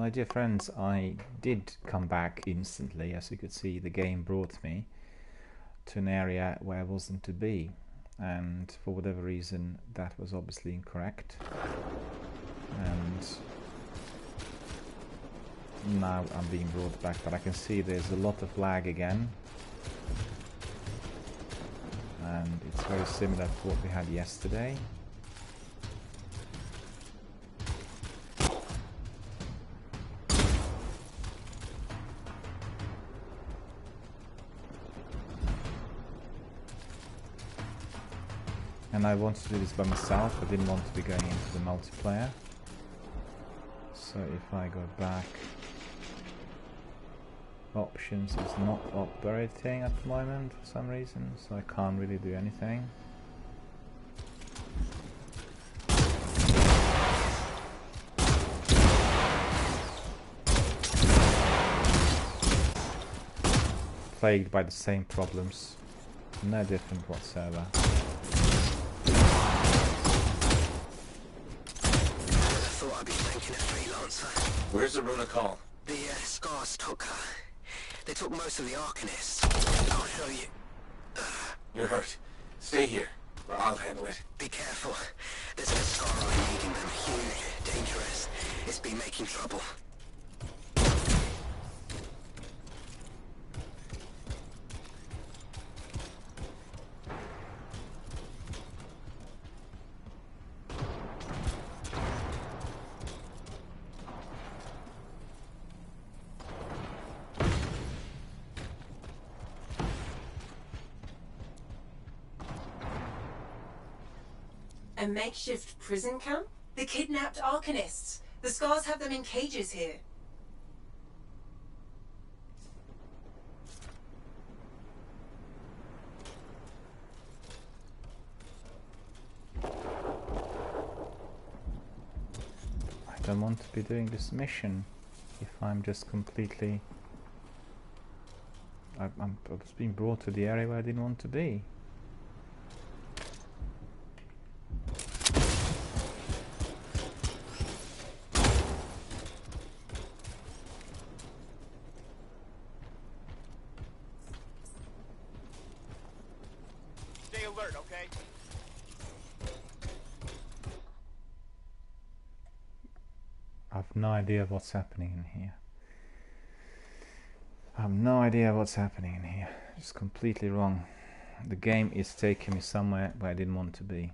My dear friends, I did come back instantly. As you could see, the game brought me to an area where I wasn't to be, and for whatever reason that was obviously incorrect, and now I'm being brought back. But I can see there's a lot of lag again, and it's very similar to what we had yesterday. And I wanted to do this by myself. I didn't want to be going into the multiplayer. So if I go back, options is not operating at the moment for some reason, so I can't really do anything. Plagued by the same problems, no different whatsoever. I'd be thanking a freelancer. Where's the runa call? The Scars took her. They took most of the Arcanists. I'll show you. You're hurt. Stay here, or I'll handle it. Be careful. There's a Scar leading them. Huge, dangerous. It's been making trouble. A makeshift prison camp? The kidnapped Arcanists. The Scars have them in cages here. I don't want to be doing this mission if I'm just completely... I was being brought to the area where I didn't want to be. I've no idea what's happening in here. I have no idea what's happening in here. It's completely wrong. The game is taking me somewhere where I didn't want to be.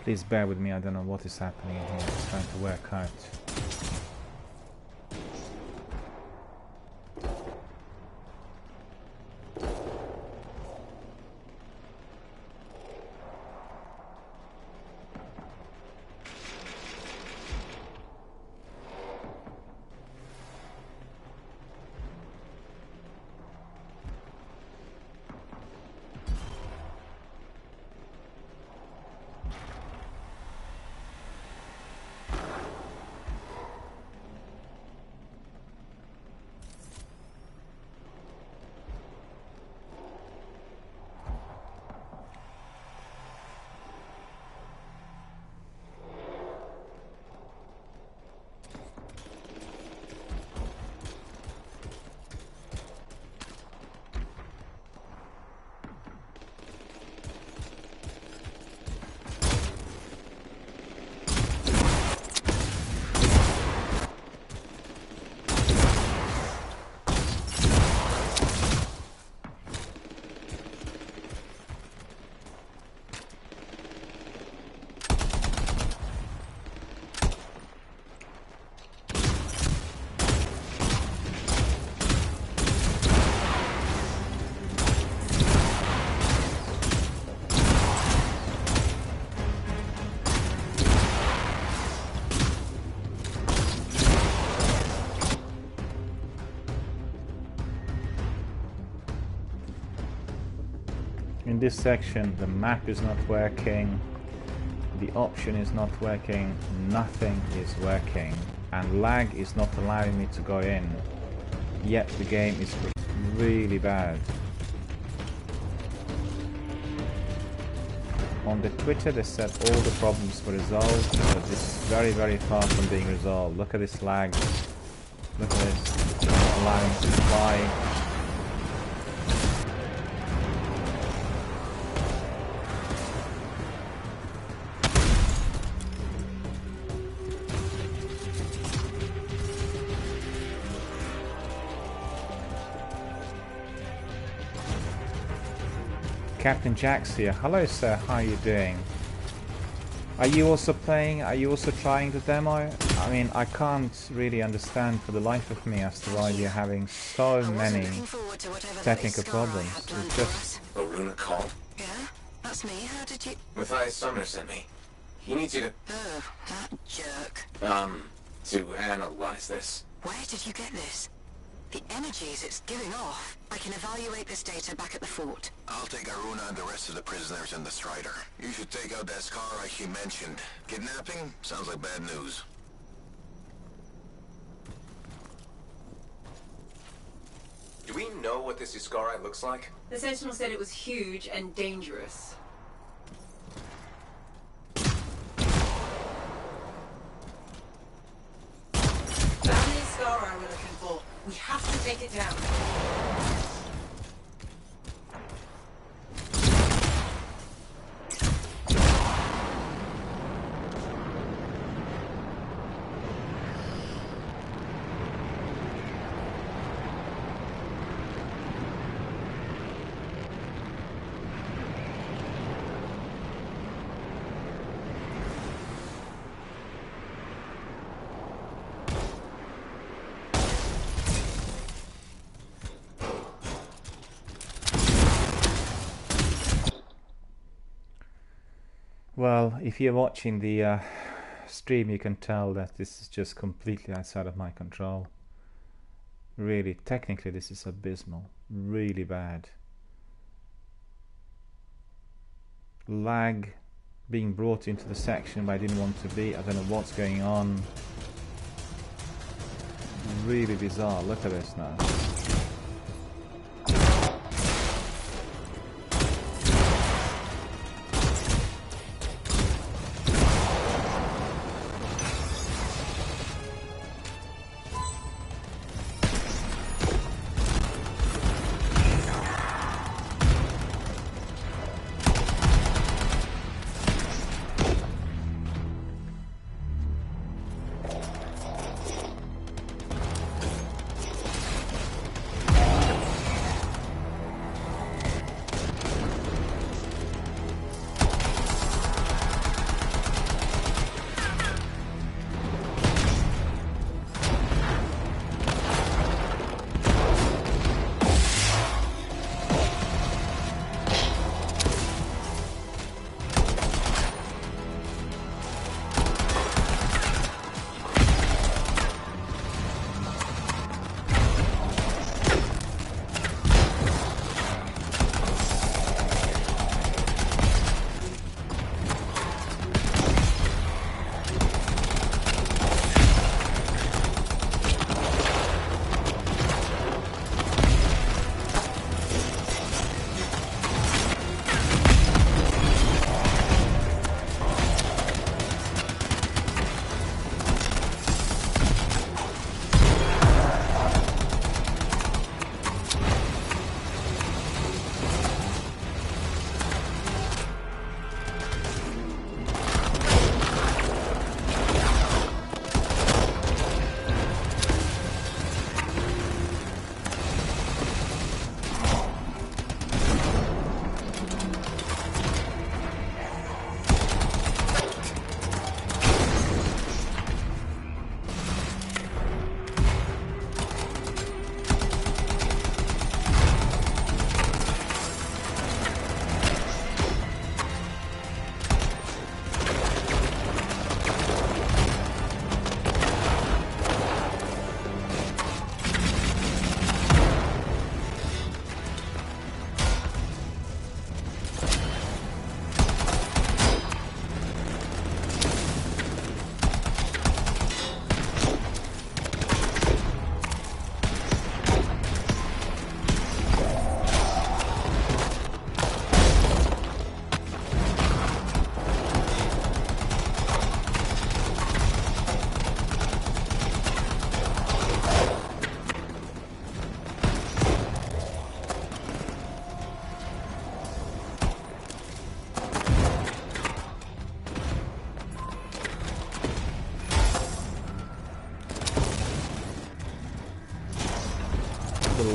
Please bear with me, I don't know what is happening here. I'm just trying to work out. in this section the map is not working, the option is not working, nothing is working, and lag is not allowing me to go in, yet the game is really bad. On the Twitter they said all the problems were resolved, but this is very far from being resolved. Look at this lag, look at this, it's not allowing to fly. Captain Jack's here. Hello sir, how are you doing? Are you also playing? Are you also trying the demo? I mean, I can't really understand for the life of me as to why you're having so many technical problems. It's just... Oh, Runa called? Yeah, that's me. How did you... Matthias Sumner sent me. He needs you to... Oh, that jerk. To analyze this. Where did you get this? The energies it's giving off. I can evaluate this data back at the fort. I'll take Aruna and the rest of the prisoners in the Strider. You should take out that Scar she mentioned. Kidnapping? Sounds like bad news. Do we know what this Iskari looks like? The Sentinel said it was huge and dangerous. Found the Iskari we're looking for. We have to take it down. Well, if you're watching the stream, you can tell that this is just completely outside of my control. Really, technically this is abysmal. Really bad. Lag, being brought into the section where I didn't want to be. I don't know what's going on. Really bizarre. Look at this now.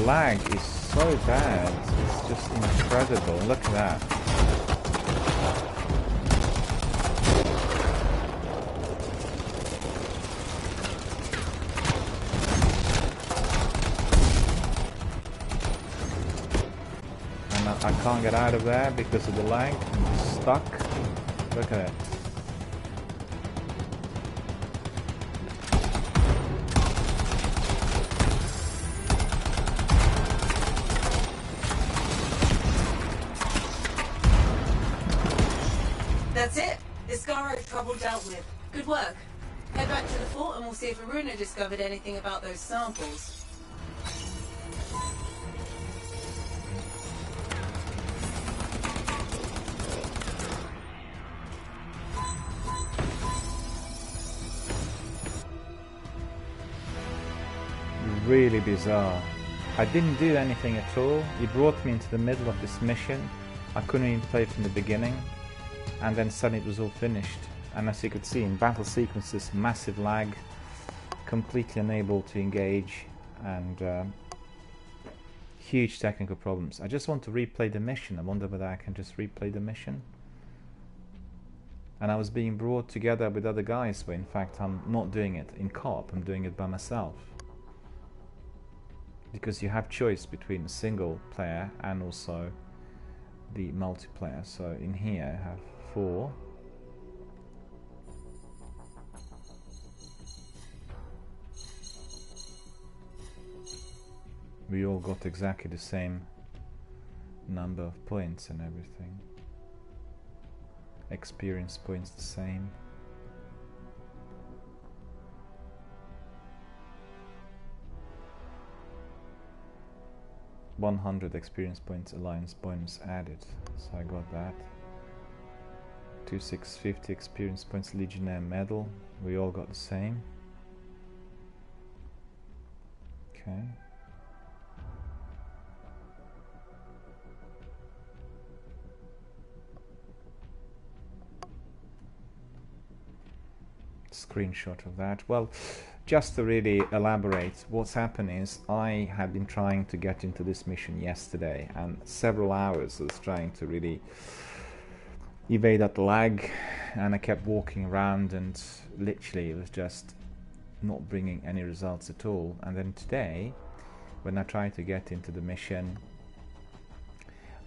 lag is so bad. It's just incredible. Look at that. And I can't get out of there because of the lag. I'm stuck. Look at it. That's it. Iscaro trouble dealt with. Good work. Head back to the fort and we'll see if Aruna discovered anything about those samples. Really bizarre. I didn't do anything at all. He brought me into the middle of this mission. I couldn't even play from the beginning. And then suddenly it was all finished. And as you could see in battle sequences, massive lag, completely unable to engage, and huge technical problems. I just want to replay the mission. I wonder whether I can just replay the mission. And I was being brought together with other guys, where in fact I'm not doing it in co-op, I'm doing it by myself. Because you have choice between a single player and also the multiplayer. So in here I have 4. We all got exactly the same number of points and everything. Experience points the same. $100 experience points alliance bonus added, so I got that. 2650 experience points Legionnaire medal, we all got the same. Okay. Screenshot of that. Well, just to really elaborate, what's happened is I had been trying to get into this mission yesterday, and several hours I was trying to really evade that lag, and I kept walking around and literally it was just not bringing any results at all. And then today, when I tried to get into the mission,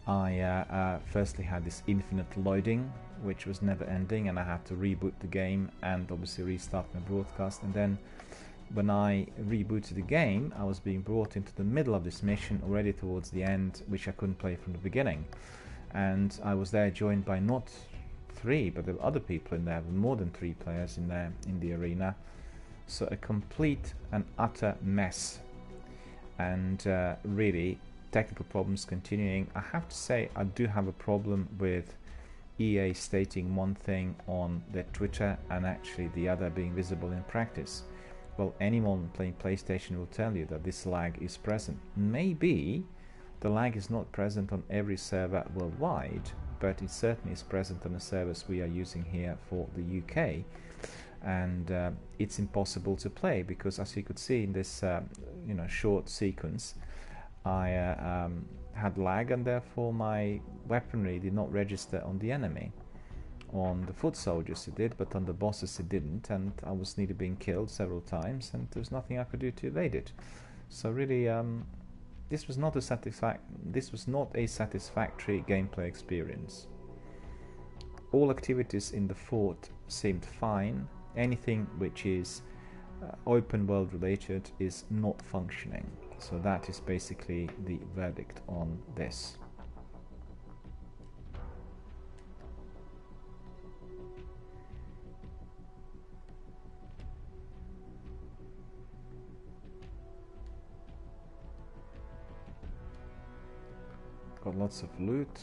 I firstly had this infinite loading, which was never ending, and I had to reboot the game and obviously restart my broadcast. And then when I rebooted the game, I was being brought into the middle of this mission already towards the end, which I couldn't play from the beginning. And I was there joined by not 3, but there were other people in there, more than 3 players in there in the arena. So a complete and utter mess, and really technical problems continuing. I have to say I do have a problem with EA stating one thing on their Twitter and actually the other being visible in practice. Well, anyone playing PlayStation will tell you that this lag is present. Maybe the lag is not present on every server worldwide, but it certainly is present on the servers we are using here for the UK. And it's impossible to play because, as you could see in this short sequence, I had lag, and therefore my weaponry did not register on the enemy. On the foot soldiers it did, but on the bosses it didn't, and I was nearly being killed several times, and there was nothing I could do to evade it. So really, this was not a satisfactory gameplay experience. All activities in the fort seemed fine. Anything which is open world related is not functioning. So that is basically the verdict on this. Got lots of loot.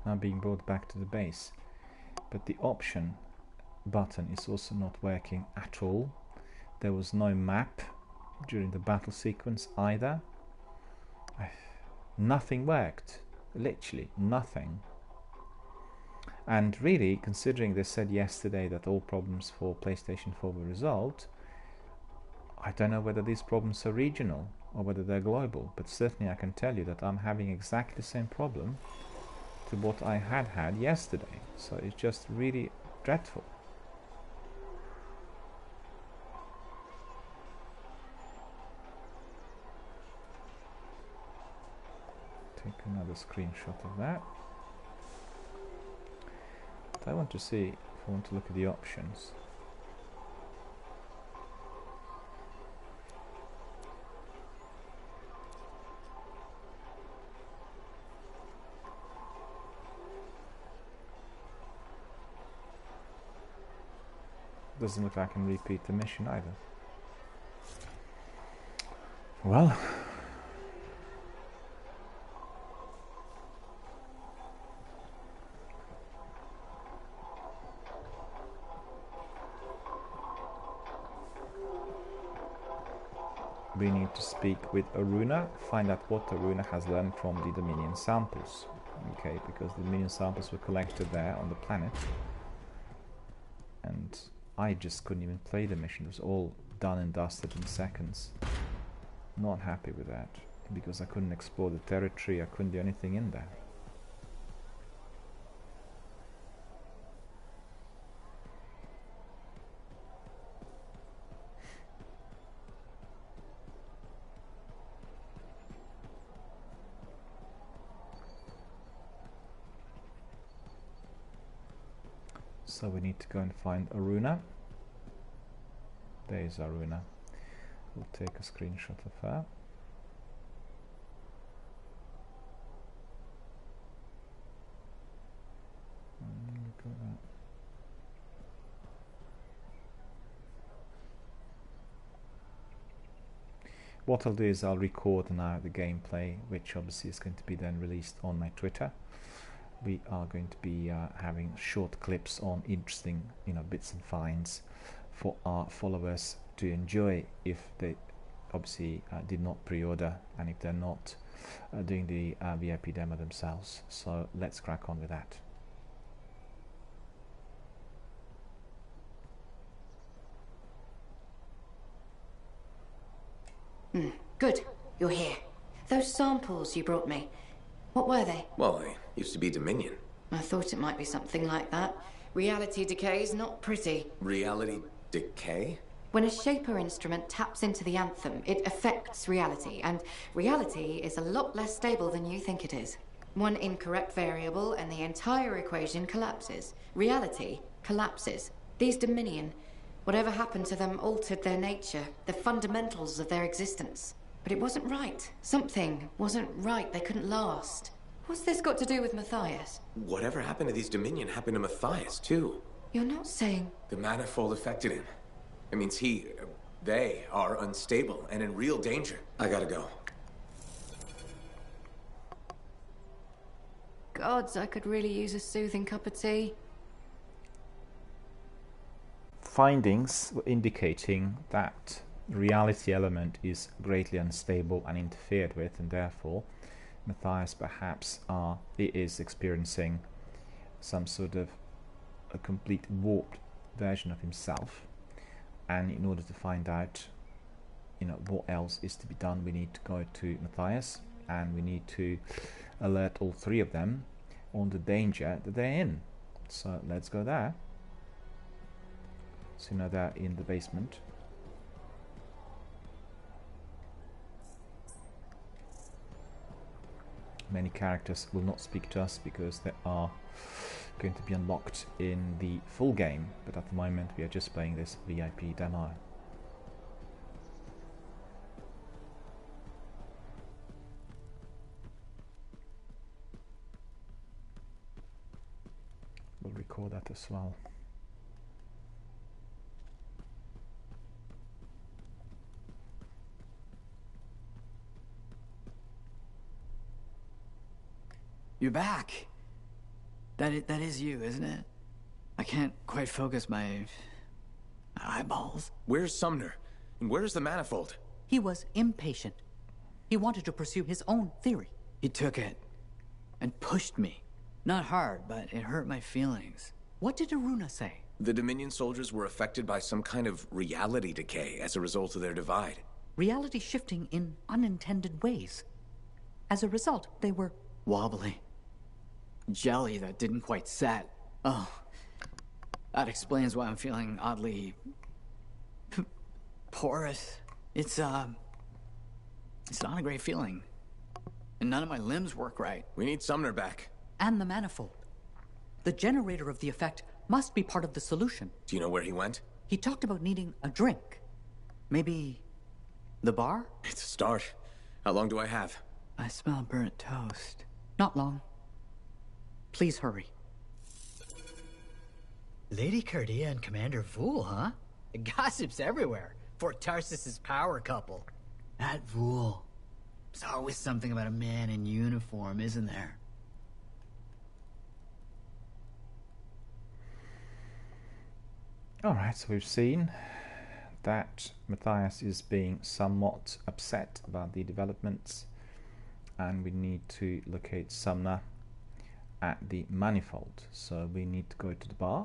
now being brought back to the base. But the option button is also not working at all. There was no map during the battle sequence either. Nothing worked, literally nothing. And really, considering they said yesterday that all problems for PlayStation 4 were resolved, I don't know whether these problems are regional or whether they're global, but certainly I can tell you that I'm having exactly the same problem to what I had yesterday. So it's just really dreadful. Take another screenshot of that. But I want to see if I want to look at the options. Doesn't look like I can repeat the mission either. Well, we need to speak with Aruna, find out what Aruna has learned from the Dominion samples. Okay, because the Dominion samples were collected there on the planet. And I just couldn't even play the mission. It was all done and dusted in seconds. Not happy with that, because I couldn't explore the territory, I couldn't do anything in there. So we need to go and find Aruna. There is Aruna. We'll take a screenshot of her. Look at that. What I'll do is I'll record now the gameplay, which obviously is going to be then released on my Twitter. We are going to be having short clips on interesting, bits and finds for our followers to enjoy if they obviously did not pre-order and if they're not doing the VIP demo themselves. So let's crack on with that. Good, you're here. Those samples you brought me, what were they? Well, they used to be Dominion. I thought it might be something like that. Reality decay is not pretty. Reality decay? When a Shaper instrument taps into the Anthem, it affects reality, and reality is a lot less stable than you think it is. One incorrect variable and the entire equation collapses. Reality collapses. These Dominion, whatever happened to them altered their nature, the fundamentals of their existence. But it wasn't right. Something wasn't right. They couldn't last. What's this got to do with Matthias? Whatever happened to these Dominion happened to Matthias, too. You're not saying... The manifold affected him. It means they are unstable and in real danger. I gotta go. Gods, I could really use a soothing cup of tea. Findings were indicating that the reality element is greatly unstable and interfered with, and therefore Matthias perhaps is experiencing some sort of a complete warped version of himself. And in order to find out, what else is to be done, we need to go to Matthias and we need to alert all three of them on the danger that they're in. So let's go there. So they're in the basement. Many characters will not speak to us because they are going to be unlocked in the full game, but at the moment we are just playing this VIP demo. We'll record that as well. You're back. That is you, isn't it? I can't quite focus my eyeballs. Where's Sumner? And where's the manifold? He was impatient. He wanted to pursue his own theory. He took it and pushed me. Not hard, but it hurt my feelings. What did Aruna say? The Dominion soldiers were affected by some kind of reality decay as a result of their divide. Reality shifting in unintended ways. As a result, they were wobbly. Jelly that didn't quite set. Oh, that explains why I'm feeling oddly porous. It's not a great feeling. And none of my limbs work right. We need Sumner back. And the manifold. The generator of the effect must be part of the solution. Do you know where he went? He talked about needing a drink. Maybe the bar? It's a start. How long do I have? I smell burnt toast. Not long. Please hurry. Lady Cardia and Commander Vool, huh? Gossip's everywhere. Fort Tarsus's power couple. That Vool. There's always something about a man in uniform, isn't there? Alright, so we've seen that Matthias is being somewhat upset about the developments, and we need to locate Sumner at the manifold. So we need to go to the bar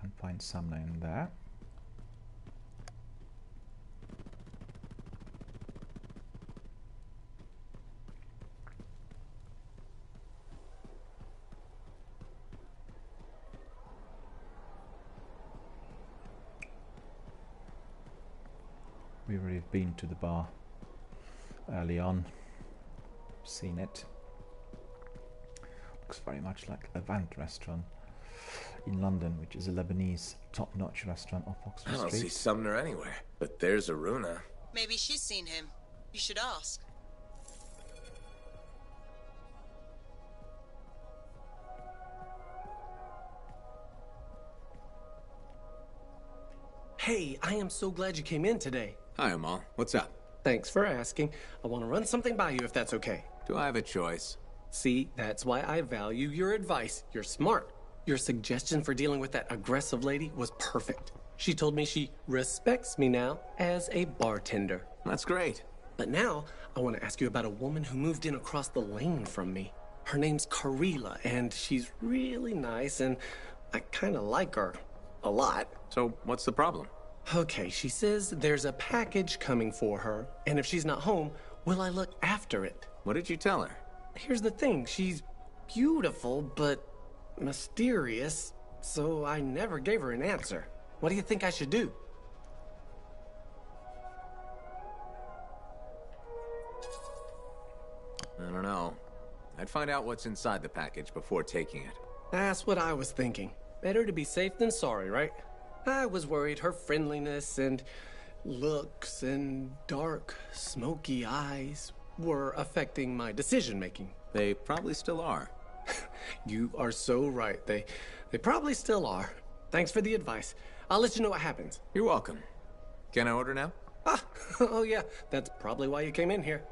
and find Sumner in there. We've already been to the bar early on, seen it. Looks very much like Levant restaurant in London, which is a Lebanese top-notch restaurant off Oxford I don't Street. see Sumner anywhere, but there's Aruna. Maybe she's seen him. You should ask. Hey, I am so glad you came in today. Hi, Amal. What's up? Thanks for asking. I want to run something by you if that's okay. Do I have a choice? See, that's why I value your advice. You're smart. Your suggestion for dealing with that aggressive lady was perfect. She told me she respects me now as a bartender. That's great. But now, I want to ask you about a woman who moved in across the lane from me. Her name's Karila, and she's really nice, and I kind of like her. A lot. So, what's the problem? Okay, she says there's a package coming for her, and if she's not home, will I look after it? What did you tell her? Here's the thing, she's beautiful, but mysterious, so I never gave her an answer. What do you think I should do? I don't know. I'd find out what's inside the package before taking it. That's what I was thinking. Better to be safe than sorry, right? I was worried her friendliness and looks and dark, smoky eyes were affecting my decision-making. They probably still are. You are so right. They probably still are. Thanks for the advice. I'll let you know what happens. You're welcome. Can I order now? Ah, oh yeah, that's probably why you came in here.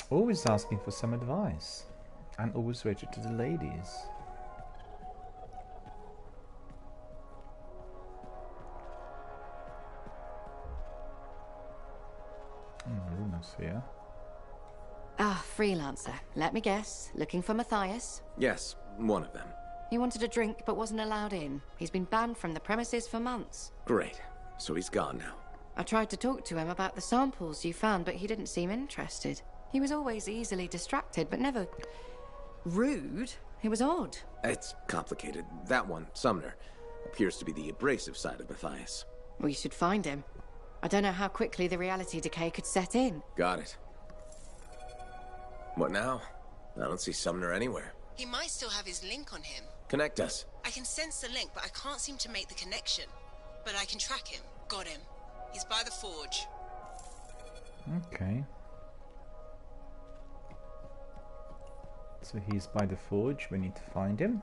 Always asking for some advice, and always rated to the ladies. Runa's here. Ah, freelancer. Let me guess. Looking for Matthias? Yes, one of them. He wanted a drink but wasn't allowed in. He's been banned from the premises for months. Great. So he's gone now. I tried to talk to him about the samples you found, but he didn't seem interested. He was always easily distracted, but never rude. It was odd. It's complicated. That one, Sumner, appears to be the abrasive side of Matthias. We should find him. I don't know how quickly the reality decay could set in. Got it. What now? I don't see Sumner anywhere. He might still have his link on him. Connect us. I can sense the link, but I can't seem to make the connection. But I can track him. Got him. He's by the forge. Okay. So he's by the forge. We need to find him.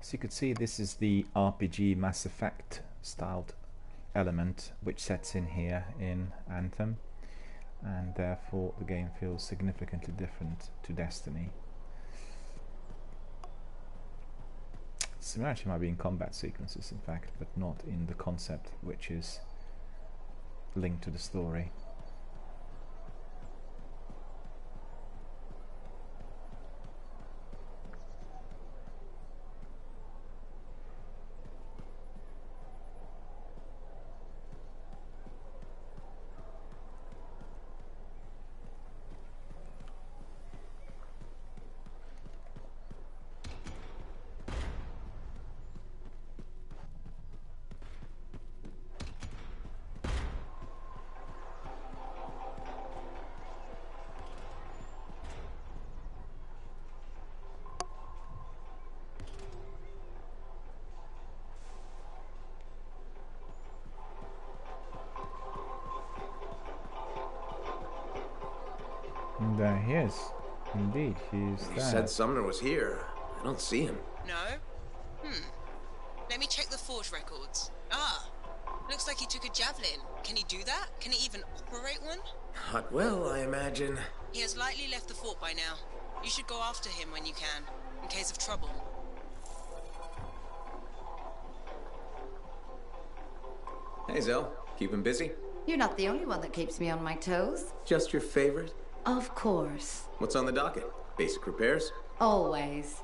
So you could see this is the RPG Mass Effect styled element which sets in here in Anthem, and therefore the game feels significantly different to Destiny. Similarity might be in combat sequences, in fact, but not in the concept which is linked to the story. And there he is. Indeed, he's there. You said Sumner was here. I don't see him. No? Let me check the Forge records. Ah, looks like he took a javelin. Can he do that? Can he even operate one? Not well, I imagine. He has likely left the fort by now. You should go after him when you can, in case of trouble. Hey, Zell. Keep him busy? You're not the only one that keeps me on my toes. Just your favorite? Of course. What's on the docket? Basic repairs? Always.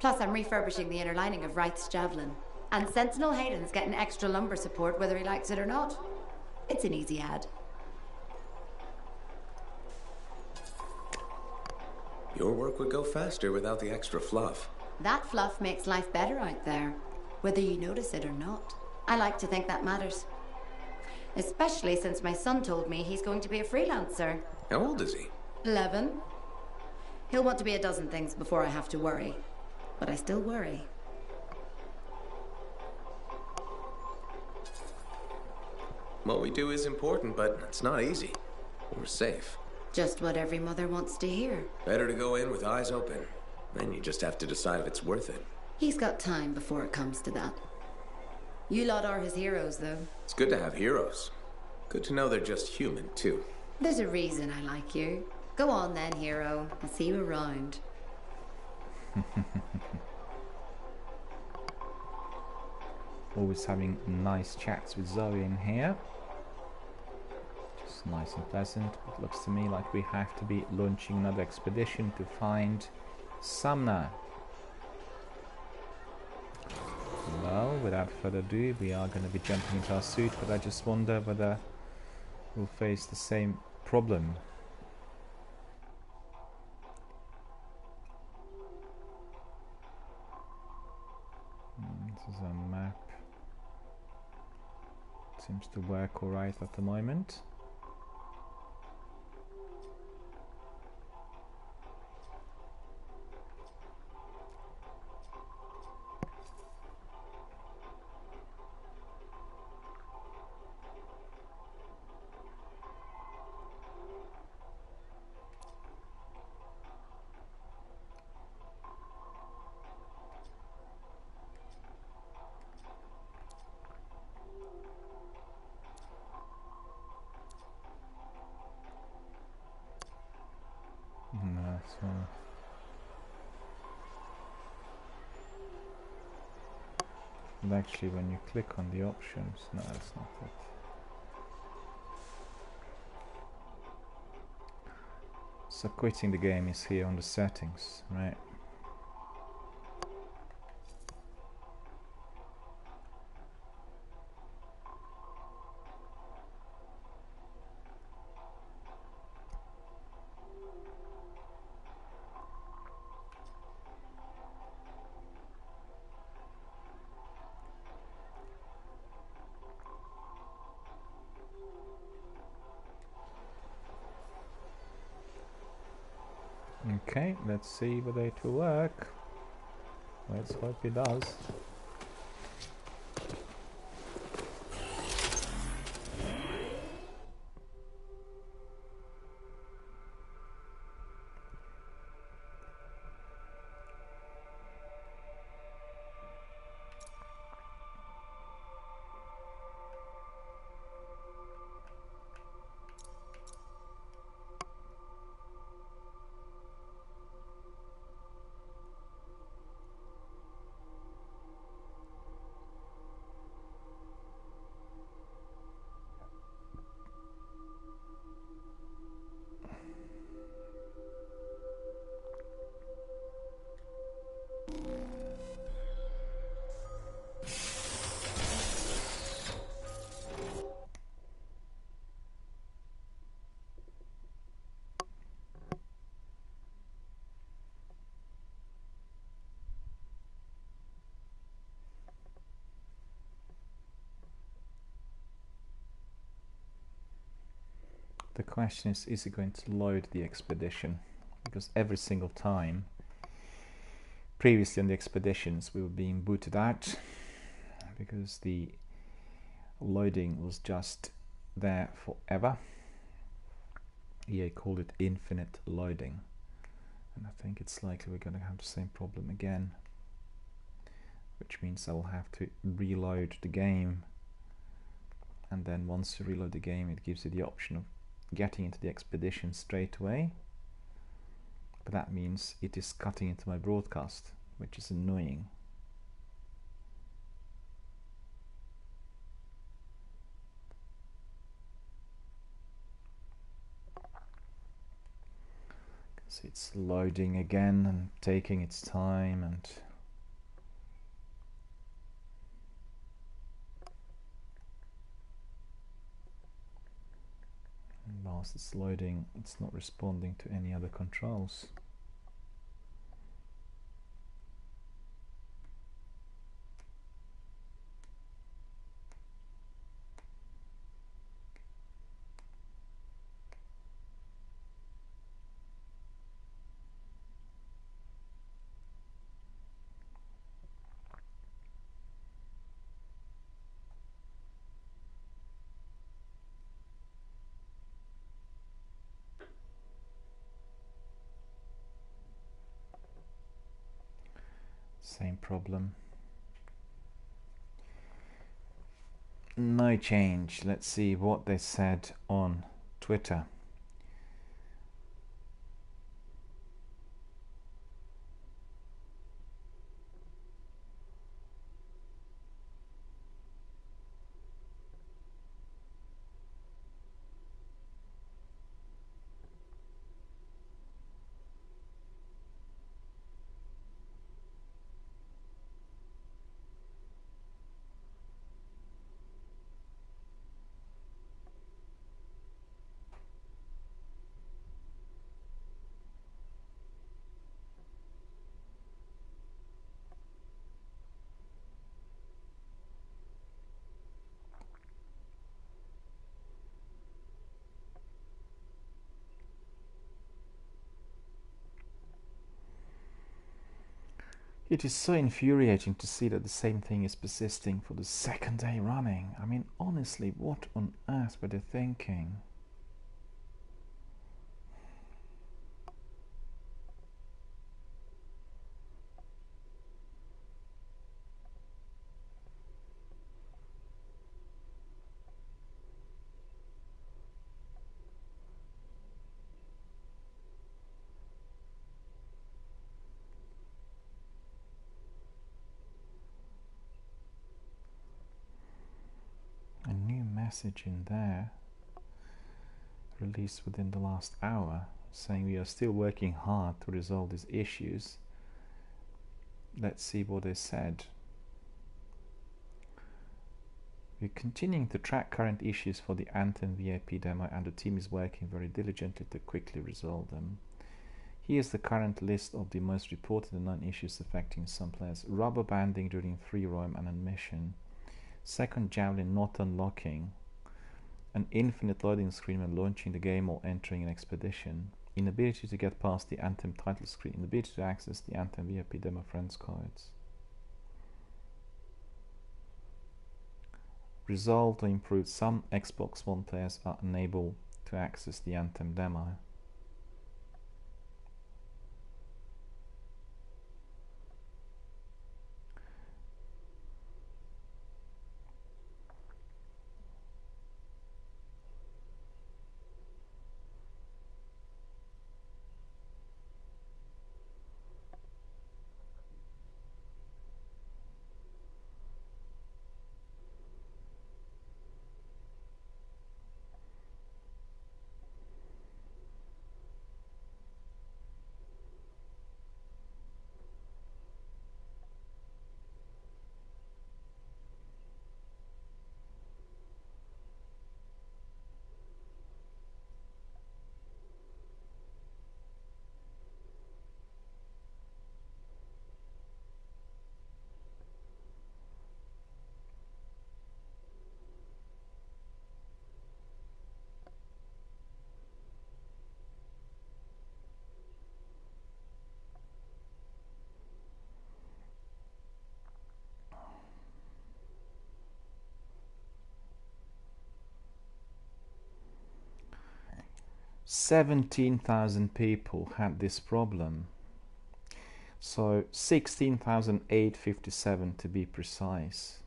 Plus, I'm refurbishing the inner lining of Wraith's javelin. And Sentinel Hayden's getting extra lumber support whether he likes it or not. It's an easy ad. Your work would go faster without the extra fluff. That fluff makes life better out there, whether you notice it or not. I like to think that matters. Especially since my son told me he's going to be a freelancer. How old is he? 11. He'll want to be a dozen things before I have to worry. But I still worry. What we do is important, but it's not easy. We're safe. Just what every mother wants to hear. Better to go in with eyes open. Then you just have to decide if it's worth it. He's got time before it comes to that. You lot are his heroes, though. It's good to have heroes. Good to know they're just human, too. There's a reason I like you. Go on then, hero. I'll see you around. Always having nice chats with Zoe in here. Just nice and pleasant. It looks to me like we have to be launching another expedition to find Sumner. Well, without further ado, we are going to be jumping into our suit, but I just wonder whether we'll face the same problem. This is a map. Seems to work alright at the moment. So and actually when you click on the options, no, that's not it. So quitting the game is here on the settings, right? Okay, let's see whether it will work. Let's hope it does. The question is it going to load the expedition? Because every single time, previously on the expeditions, we were being booted out because the loading was just there forever. EA called it infinite loading, and I think it's likely we're going to have the same problem again, which means I will have to reload the game, and then once you reload the game it gives you the option of getting into the expedition straight away, but that means it is cutting into my broadcast, which is annoying. See, it's loading again and taking its time, and whilst it's loading, it's not responding to any other controls. Same problem. No change. Let's see what they said on Twitter. It is so infuriating to see that the same thing is persisting for the second day running. I mean, honestly, what on earth were they thinking? Message in there released within the last hour saying we are still working hard to resolve these issues. Let's see what they said. We're continuing to track current issues for the Anthem VIP demo, and the team is working very diligently to quickly resolve them. Here's the current list of the most reported and known issues affecting some players. Rubber banding during free roam and admission. Second javelin not unlocking. An infinite loading screen when launching the game or entering an expedition. Inability to get past the Anthem title screen. Inability to access the Anthem VIP demo friends cards. Resolved or improved. Some Xbox One players are unable to access the Anthem demo. 17,000 people had this problem. So 16,857 to be precise.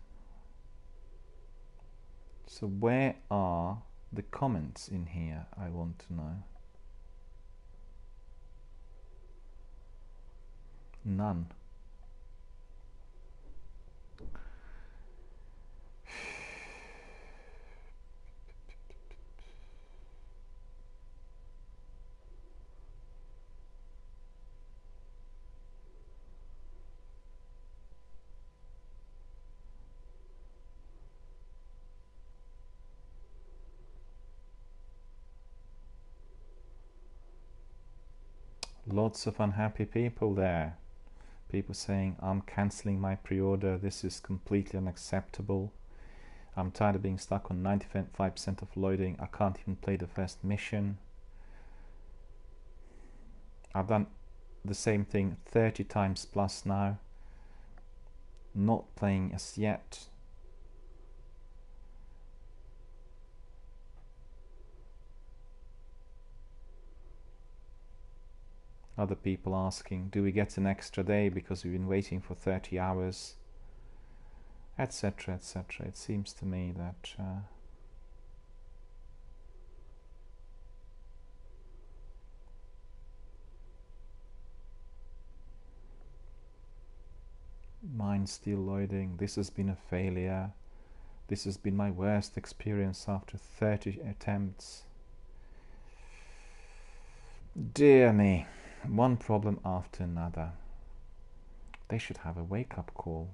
So where are the comments in here, I want to know. None. Lots of unhappy people there. People saying, I'm cancelling my pre-order, this is completely unacceptable. I'm tired of being stuck on 95% of loading, I can't even play the first mission. I've done the same thing 30 times plus now. Not playing as yet. Other people asking, do we get an extra day because we've been waiting for 30 hours, etc, etc. It seems to me that mine's still loading. This has been a failure. This has been my worst experience after 30 attempts. Dear me. One problem after another. They should have a wake-up call.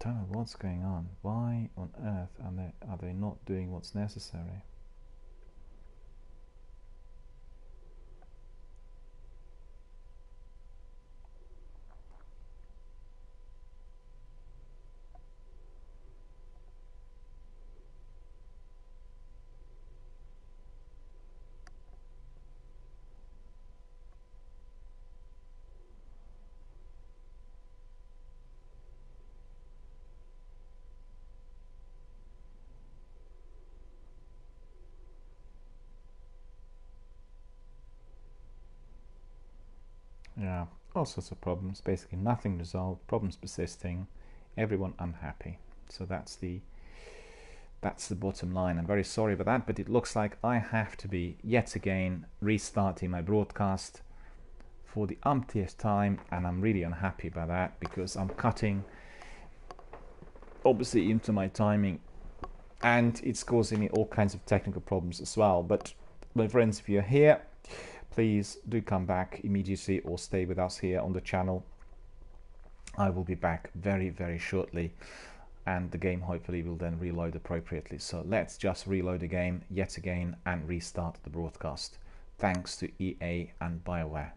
Don't know what's going on. Why on earth are they not doing what's necessary? Yeah, all sorts of problems, basically nothing resolved, problems persisting, everyone unhappy. So that's the bottom line. I'm very sorry about that, but it looks like I have to be yet again restarting my broadcast for the umpteenth time, and I'm really unhappy about that because I'm cutting obviously into my timing and it's causing me all kinds of technical problems as well. But my friends, if you're here, please do come back immediately or stay with us here on the channel. I will be back very, very shortly, and the game hopefully will then reload appropriately. So let's just reload the game yet again and restart the broadcast. Thanks to EA and BioWare.